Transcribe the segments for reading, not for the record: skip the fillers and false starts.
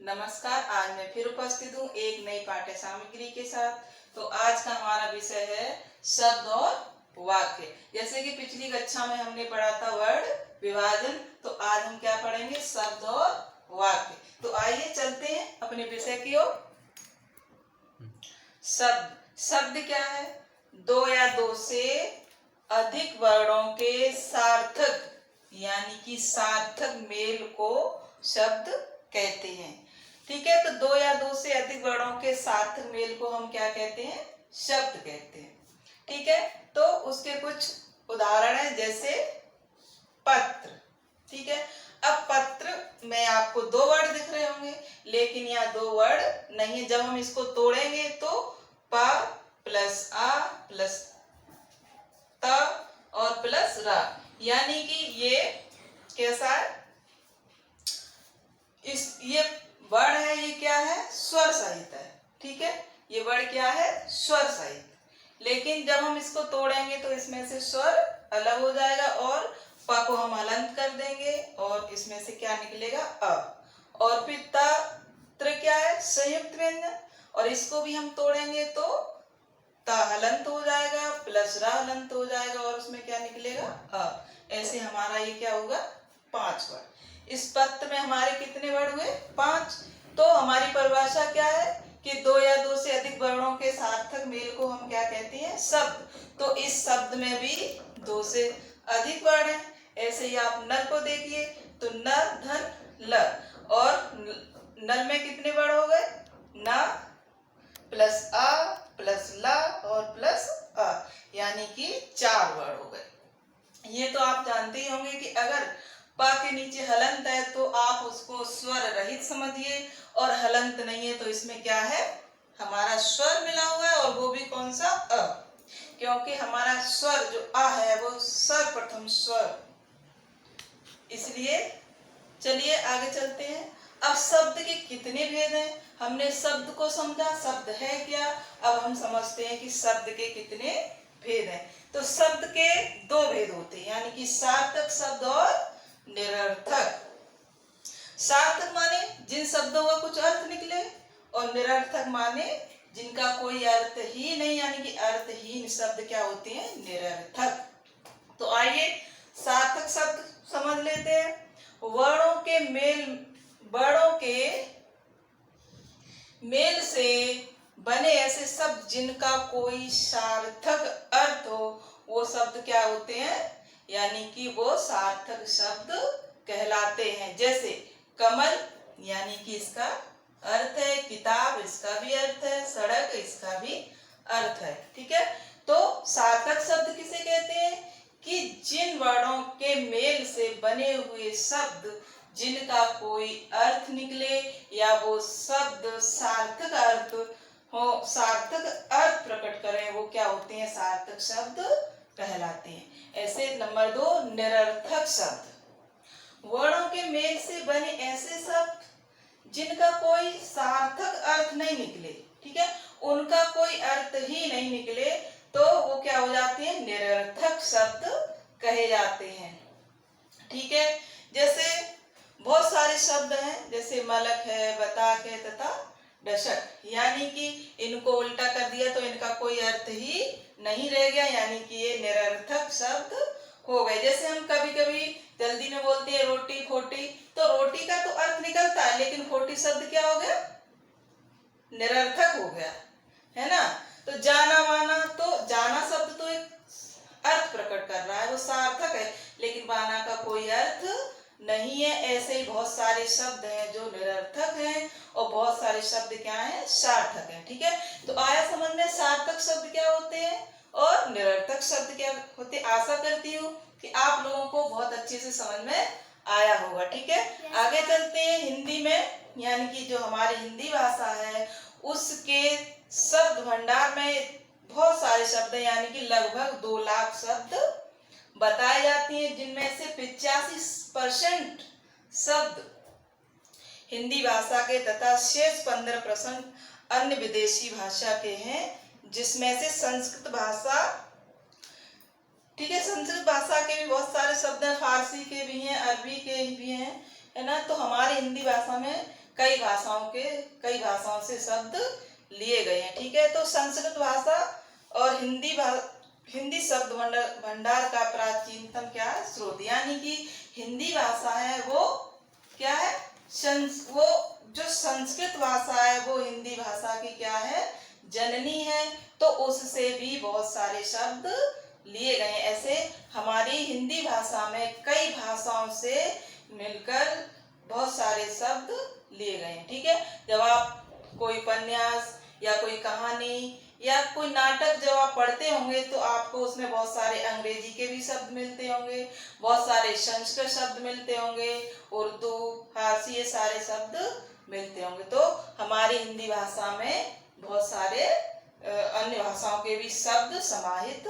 नमस्कार। आज मैं फिर उपस्थित हूँ एक नई पाठ्य सामग्री के साथ। तो आज का हमारा विषय है शब्द और वाक्य। जैसे कि पिछली कक्षा में हमने पढ़ा था वर्ण विभाजन, तो आज हम क्या पढ़ेंगे, शब्द और वाक्य। तो आइए चलते हैं अपने विषय की ओर। शब्द शब्द क्या है? दो या दो से अधिक वर्णों के सार्थक यानी कि सार्थक मेल को शब्द कहते हैं। ठीक है, तो दो या दो से अधिक वर्णों के सार्थक मेल को हम क्या कहते हैं? शब्द कहते हैं। ठीक है, तो उसके कुछ उदाहरण है, जैसे पत्र। ठीक है, अब पत्र में आपको दो वर्ड दिख रहे होंगे, लेकिन यहाँ दो वर्ड नहीं है। जब हम इसको तोड़ेंगे तो प प्लस आ प्लस त और प्लस रा, यानी कि ये कैसा है? ये वर्ण है, ये क्या है? स्वर सहित है। ठीक है, ये वर्ण क्या है? स्वर सहित। लेकिन जब हम इसको तोड़ेंगे तो इसमें से स्वर अलग हो जाएगा और प को हम हलंत कर देंगे और इसमें से क्या निकलेगा? अ। और फिर त्र क्या है? संयुक्त व्यंजन, और इसको भी हम तोड़ेंगे तो त हलंत हो जाएगा प्लस रा हलंत हो जाएगा और उसमें क्या निकलेगा? अ। ऐसे हमारा ये क्या होगा? 5 वर्ड। इस पत्र में हमारे कितने वर्ड हुए? 5। तो हमारी परिभाषा क्या है कि दो या दो से अधिक वर्णों के सार्थक मेल को हम क्या कहते हैं? शब्द। तो इस शब्द में भी दो से अधिक वर्ण है। ऐसे ही आप नर को देखिए, तो न धन ल, और नर में कितने वर्ण हो गए? न प्लस आ प्लस ला और प्लस अ, यानी कि 4 वर्ण हो गए। ये तो आप जानते ही होंगे कि अगर प के नीचे हलंत है तो आप उसको स्वर रहित समझिए, और हलंत नहीं है तो इसमें क्या है? हमारा स्वर मिला हुआ है, और वो भी कौन सा? अ, क्योंकि हमारा स्वर जो अ है वो सर्वप्रथम स्वर, इसलिए चलिए आगे चलते हैं। अब शब्द के कितने भेद हैं? हमने शब्द को समझा, शब्द है क्या। अब हम समझते हैं कि शब्द के कितने भेद हैं। तो शब्द के दो भेद होते हैं, यानी कि सार्थक शब्द और निरर्थक। सार्थक माने जिन शब्दों का कुछ अर्थ निकले, और निरर्थक माने जिनका कोई अर्थ ही नहीं, यानी कि अर्थहीन शब्द क्या होते हैं? निरर्थक। तो आइए सार्थक शब्द समझ लेते हैं। वर्णों के मेल से बने ऐसे शब्द जिनका कोई सार्थक अर्थ हो, वो शब्द क्या होते हैं? यानी कि वो सार्थक शब्द कहलाते हैं। जैसे कमल, यानी कि इसका अर्थ है किताब, इसका भी अर्थ है सड़क, इसका भी अर्थ है। ठीक है, तो सार्थक शब्द किसे कहते हैं? कि जिन वर्णों के मेल से बने हुए शब्द जिनका कोई अर्थ निकले, या वो शब्द सार्थक अर्थ हो, सार्थक अर्थ प्रकट करें, वो क्या होते हैं? सार्थक शब्द कहलाते हैं। ऐसे नंबर 2, निरर्थक शब्द। वर्णों के मेल से बने ऐसे शब्द जिनका कोई सार्थक अर्थ नहीं निकले, ठीक है, उनका कोई अर्थ ही नहीं निकले, तो वो क्या हो जाते हैं? निरर्थक शब्द कहे जाते हैं। ठीक है, जैसे बहुत सारे शब्द हैं, जैसे मलक है, बताक है तथा दशक, यानी कि इनको उल्टा कर दिया तो इनका कोई अर्थ ही नहीं रह गया, यानी कि ये निरर्थक शब्द हो गए। जैसे हम कभी कभी जल्दी में बोलते हैं रोटी खोटी, तो रोटी का तो अर्थ निकलता है, लेकिन खोटी शब्द क्या हो गया? निरर्थक हो गया, है ना। तो जाना माना, तो जाना शब्द तो एक अर्थ प्रकट कर रहा है, वो सार्थक है, लेकिन माना का कोई अर्थ नहीं है। ऐसे ही बहुत सारे शब्द हैं जो निरर्थक हैं, और बहुत सारे शब्द क्या हैं? सार्थक हैं। ठीक है, तो आया समझ में सार्थक शब्द क्या होते हैं और निरर्थक शब्द क्या होते हैं। आशा करती हूँ कि आप लोगों को बहुत अच्छे से समझ में आया होगा। ठीक है, आगे चलते हैं। हिंदी में, यानी कि जो हमारी हिंदी भाषा है उसके शब्द भंडार में बहुत सारे शब्द हैं, यानी कि लगभग 2 लाख शब्द बताए जाते हैं, जिनमें से 85% शब्द हिंदी भाषा के तथा शेष 15% अन्य विदेशी भाषा के हैं, जिसमें से संस्कृत भाषा, ठीक है, संस्कृत भाषा के भी बहुत सारे शब्द हैं, फारसी के भी हैं, अरबी के भी हैं, है ना। तो हमारी हिंदी भाषा में कई भाषाओं से शब्द लिए गए हैं। ठीक है, तो संस्कृत भाषा और हिंदी शब्द भंडार का प्राचीनतम क्या है, स्रोत, यानी कि हिंदी भाषा है वो क्या है, वो जो संस्कृत भाषा है वो हिंदी भाषा की क्या है, जननी है। तो उससे भी बहुत सारे शब्द लिए गए। ऐसे हमारी हिंदी भाषा में कई भाषाओं से मिलकर बहुत सारे शब्द लिए गए। ठीक है, जब आप कोई उपन्यास या कोई कहानी या कोई नाटक जब आप पढ़ते होंगे तो आपको उसमें बहुत सारे अंग्रेजी के भी शब्द मिलते होंगे, बहुत सारे संस्कृत शब्द मिलते होंगे, उर्दू, फारसी, ये सारे शब्द मिलते होंगे। तो हमारी हिंदी भाषा में बहुत सारे अन्य भाषाओं के भी शब्द समाहित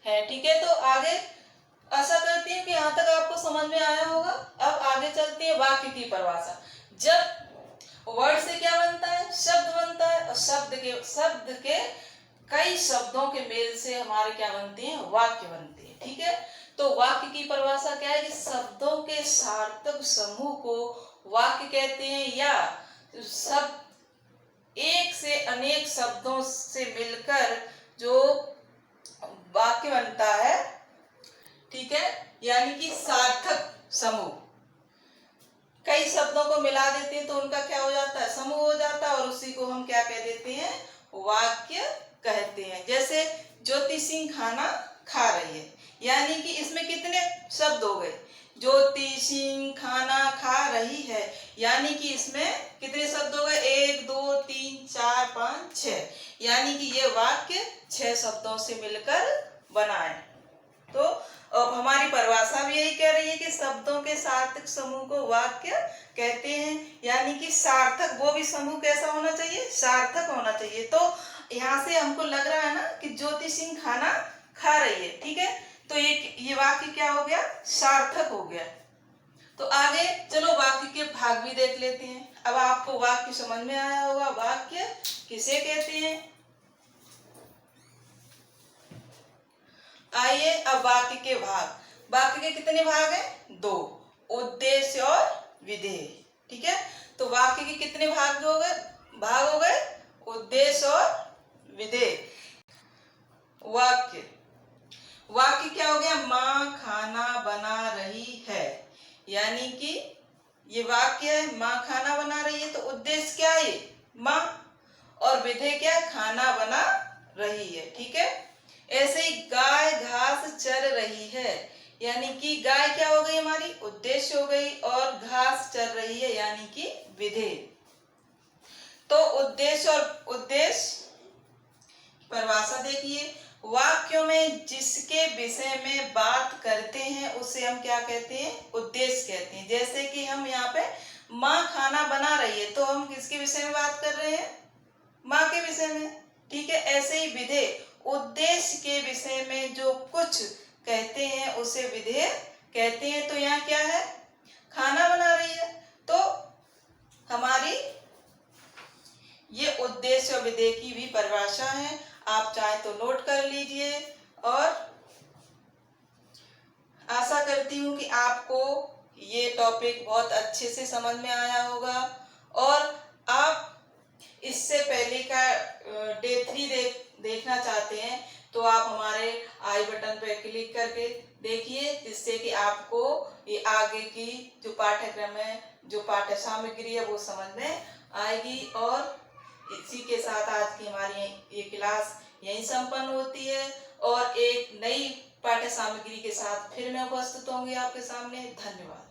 है। ठीक है, तो आगे आशा करती हूँ कि यहाँ तक आपको समझ में आया होगा। अब आगे चलते हैं वाक्य की परिभाषा। जब वर्ड से क्या बनता है, शब्द बनता है, और शब्द के कई शब्दों के मेल से हमारे क्या बनते हैं, वाक्य बनते हैं। ठीक है, तो वाक्य की परिभाषा क्या है कि शब्दों के सार्थक समूह को वाक्य कहते हैं, या शब्द एक से अनेक शब्दों से मिलकर जो वाक्य बनता है। ठीक है, यानी कि सार्थक समूह, कई शब्दों को मिला देते हैं तो उनका क्या हो जाता है, समूह हो जाता है, और उसी को हम क्या कह देते हैं, वाक्य कहते हैं। जैसे ज्योति सिंह खाना खा रही है, यानी कि इसमें कितने शब्द हो गए, ज्योति सिंह खाना खा रही है, यानी कि इसमें कितने शब्द हो गए, 1 2 3 4 5 6, यानी कि ये वाक्य 6 शब्दों से मिलकर बना है। तो अब हमारी परिभाषा भी यही कह रही है कि शब्दों के सार्थक समूह को वाक्य कहते हैं, यानी कि सार्थक, वो भी समूह कैसा होना चाहिए, सार्थक होना चाहिए। तो यहाँ से हमको लग रहा है ना कि ज्योति सिंह खाना खा रही है। ठीक है, तो ये वाक्य क्या हो गया, सार्थक हो गया। तो आगे चलो वाक्य के भाग भी देख लेते हैं। अब आपको वाक्य समझ में आया होगा, वाक्य किसे कहते हैं। आइए अब वाक्य के भाग। वाक्य के कितने भाग हैं, 2, उद्देश्य और विधेय। ठीक है, तो वाक्य के कितने भाग हो गए, उद्देश्य और विधेय। वाक्य क्या हो गया, माँ खाना बना रही है, यानी कि ये वाक्य है, माँ खाना बना रही है, तो उद्देश्य क्या है, माँ, और विधेय क्या है, खाना बना रही है। ठीक है, ऐसे ही गाय घास चर रही है, यानी कि गाय क्या हो गई हमारी, उद्देश्य हो गई, और घास चर रही है यानी कि विधेय। तो उद्देश्य परिभाषा देखिए, वाक्यों में जिसके विषय में बात करते हैं उसे हम क्या कहते हैं, उद्देश्य कहते हैं। जैसे कि हम यहाँ पे माँ खाना बना रही है, तो हम किसके विषय में बात कर रहे हैं, माँ के विषय में। ठीक है, ऐसे ही विधेय, उद्देश्य के विषय में जो कुछ कहते हैं उसे विधेय कहते हैं। तो यहाँ क्या है, खाना बना रही है, तो हमारी ये उद्देश्य और विधेय की भी परिभाषा है। आप चाहे तो नोट कर लीजिए, और आशा करती हूँ कि आपको ये टॉपिक बहुत अच्छे से समझ में आया होगा, और आप इससे पहले का डे 3 देखना चाहते हैं तो आप हमारे आई बटन पर क्लिक करके देखिए, जिससे कि आपको ये आगे की जो पाठ्यक्रम है, जो पाठ्य सामग्री है वो समझ में आएगी। और इसी के साथ आज की हमारी ये क्लास यहीं संपन्न होती है, और एक नई पाठ्य सामग्री के साथ फिर मैं उपस्थित होंगी आपके सामने। धन्यवाद।